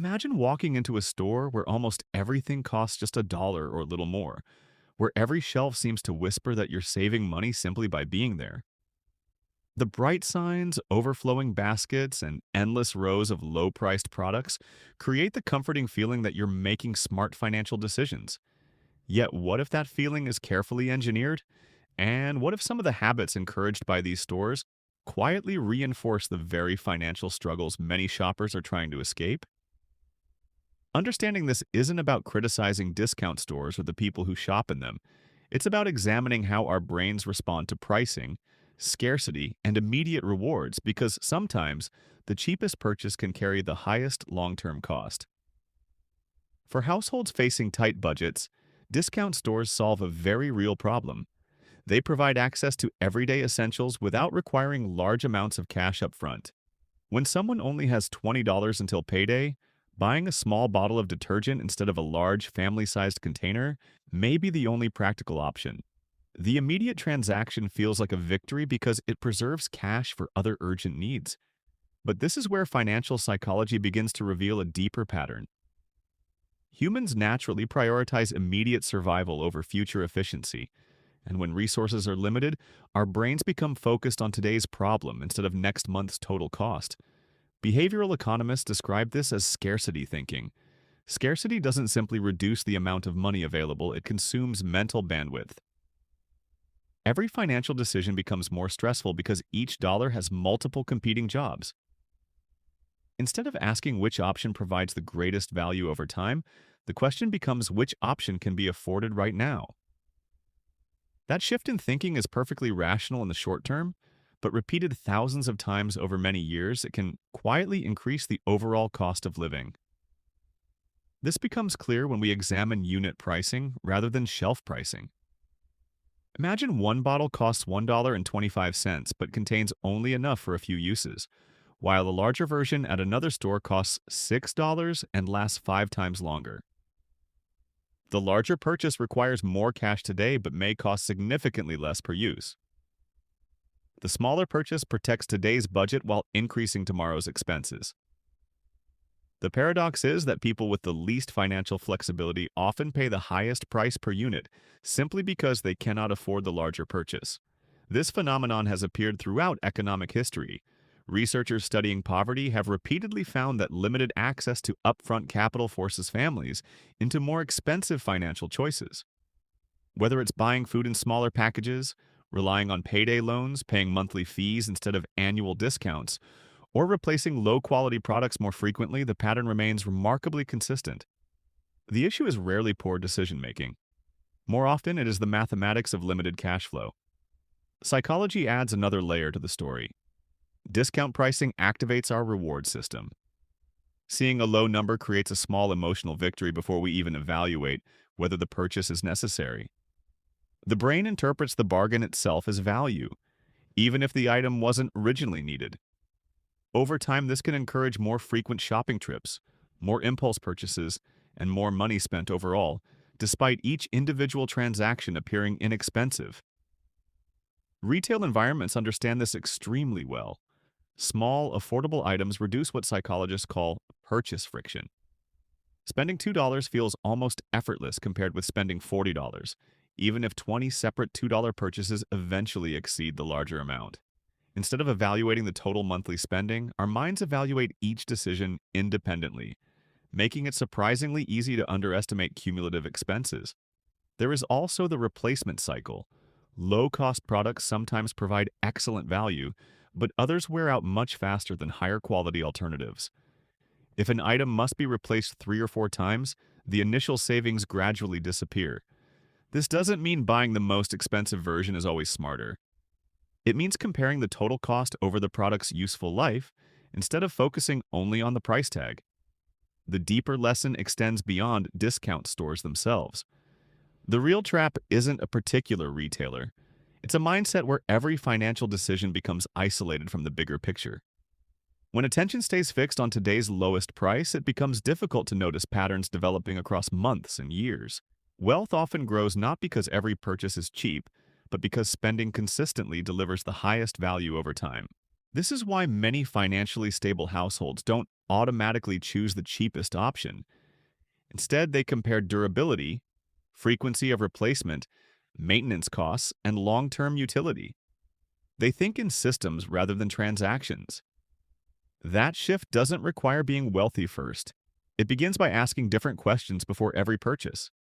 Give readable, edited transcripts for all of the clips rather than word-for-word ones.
Imagine walking into a store where almost everything costs just a dollar or a little more, where every shelf seems to whisper that you're saving money simply by being there. The bright signs, overflowing baskets, and endless rows of low priced products create the comforting feeling that you're making smart financial decisions. Yet, what if that feeling is carefully engineered? And what if some of the habits encouraged by these stores quietly reinforce the very financial struggles many shoppers are trying to escape? Understanding this isn't about criticizing discount stores or the people who shop in them. It's about examining how our brains respond to pricing, scarcity, and immediate rewards because sometimes the cheapest purchase can carry the highest long term cost. For households facing tight budgets, discount stores solve a very real problem. They provide access to everyday essentials without requiring large amounts of cash up front. When someone only has $20 until payday, buying a small bottle of detergent instead of a large family-sized container may be the only practical option. The immediate transaction feels like a victory because it preserves cash for other urgent needs. But this is where financial psychology begins to reveal a deeper pattern. Humans naturally prioritize immediate survival over future efficiency, and when resources are limited, our brains become focused on today's problem instead of next month's total cost. Behavioral economists describe this as scarcity thinking. Scarcity doesn't simply reduce the amount of money available, it consumes mental bandwidth. Every financial decision becomes more stressful because each dollar has multiple competing jobs. Instead of asking which option provides the greatest value over time, the question becomes which option can be afforded right now. That shift in thinking is perfectly rational in the short term, but repeated thousands of times over many years, it can quietly increase the overall cost of living. This becomes clear when we examine unit pricing rather than shelf pricing. Imagine one bottle costs $1.25 but contains only enough for a few uses, while a larger version at another store costs $6 and lasts 5 times longer. The larger purchase requires more cash today but may cost significantly less per use. The smaller purchase protects today's budget while increasing tomorrow's expenses. The paradox is that people with the least financial flexibility often pay the highest price per unit simply because they cannot afford the larger purchase. This phenomenon has appeared throughout economic history. Researchers studying poverty have repeatedly found that limited access to upfront capital forces families into more expensive financial choices. Whether it's buying food in smaller packages, relying on payday loans, paying monthly fees instead of annual discounts, or replacing low-quality products more frequently, the pattern remains remarkably consistent. The issue is rarely poor decision-making. More often, it is the mathematics of limited cash flow. Psychology adds another layer to the story. Discount pricing activates our reward system. Seeing a low number creates a small emotional victory before we even evaluate whether the purchase is necessary. The brain interprets the bargain itself as value, even if the item wasn't originally needed. Over time, this can encourage more frequent shopping trips, more impulse purchases, and more money spent overall, despite each individual transaction appearing inexpensive. Retail environments understand this extremely well. Small, affordable items reduce what psychologists call purchase friction. Spending $2 feels almost effortless compared with spending $40, even if 20 separate $2 purchases eventually exceed the larger amount. Instead of evaluating the total monthly spending, our minds evaluate each decision independently, making it surprisingly easy to underestimate cumulative expenses. There is also the replacement cycle. Low-cost products sometimes provide excellent value, but others wear out much faster than higher quality alternatives. If an item must be replaced 3 or 4 times, the initial savings gradually disappear. This doesn't mean buying the most expensive version is always smarter. It means comparing the total cost over the product's useful life instead of focusing only on the price tag. The deeper lesson extends beyond discount stores themselves. The real trap isn't a particular retailer. It's a mindset where every financial decision becomes isolated from the bigger picture. When attention stays fixed on today's lowest price, it becomes difficult to notice patterns developing across months and years. Wealth often grows not because every purchase is cheap, but because spending consistently delivers the highest value over time. This is why many financially stable households don't automatically choose the cheapest option. Instead, they compare durability, frequency of replacement, maintenance costs, and long-term utility. They think in systems rather than transactions. That shift doesn't require being wealthy first. It begins by asking different questions before every purchase.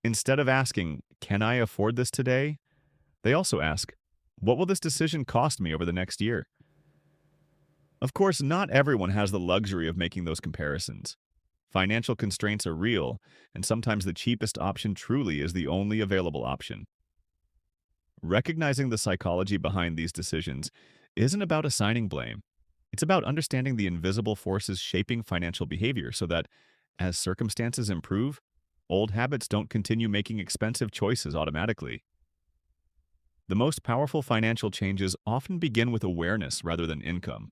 Instead of asking, "Can I afford this today?" they also ask, "What will this decision cost me over the next year?" Of course, not everyone has the luxury of making those comparisons. Financial constraints are real, and sometimes the cheapest option truly is the only available option. Recognizing the psychology behind these decisions isn't about assigning blame. It's about understanding the invisible forces shaping financial behavior so that, as circumstances improve, old habits don't continue making expensive choices automatically. The most powerful financial changes often begin with awareness rather than income.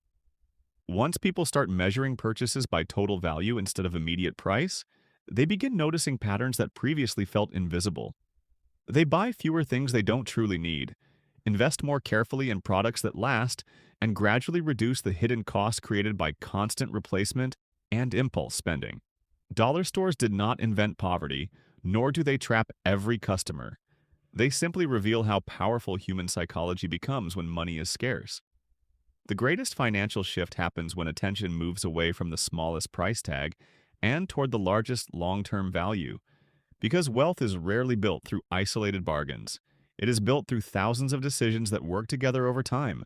Once people start measuring purchases by total value instead of immediate price, they begin noticing patterns that previously felt invisible. They buy fewer things they don't truly need, invest more carefully in products that last, and gradually reduce the hidden costs created by constant replacement and impulse spending. Dollar stores did not invent poverty, nor do they trap every customer. They simply reveal how powerful human psychology becomes when money is scarce. The greatest financial shift happens when attention moves away from the smallest price tag and toward the largest long-term value. Because wealth is rarely built through isolated bargains. It is built through thousands of decisions that work together over time.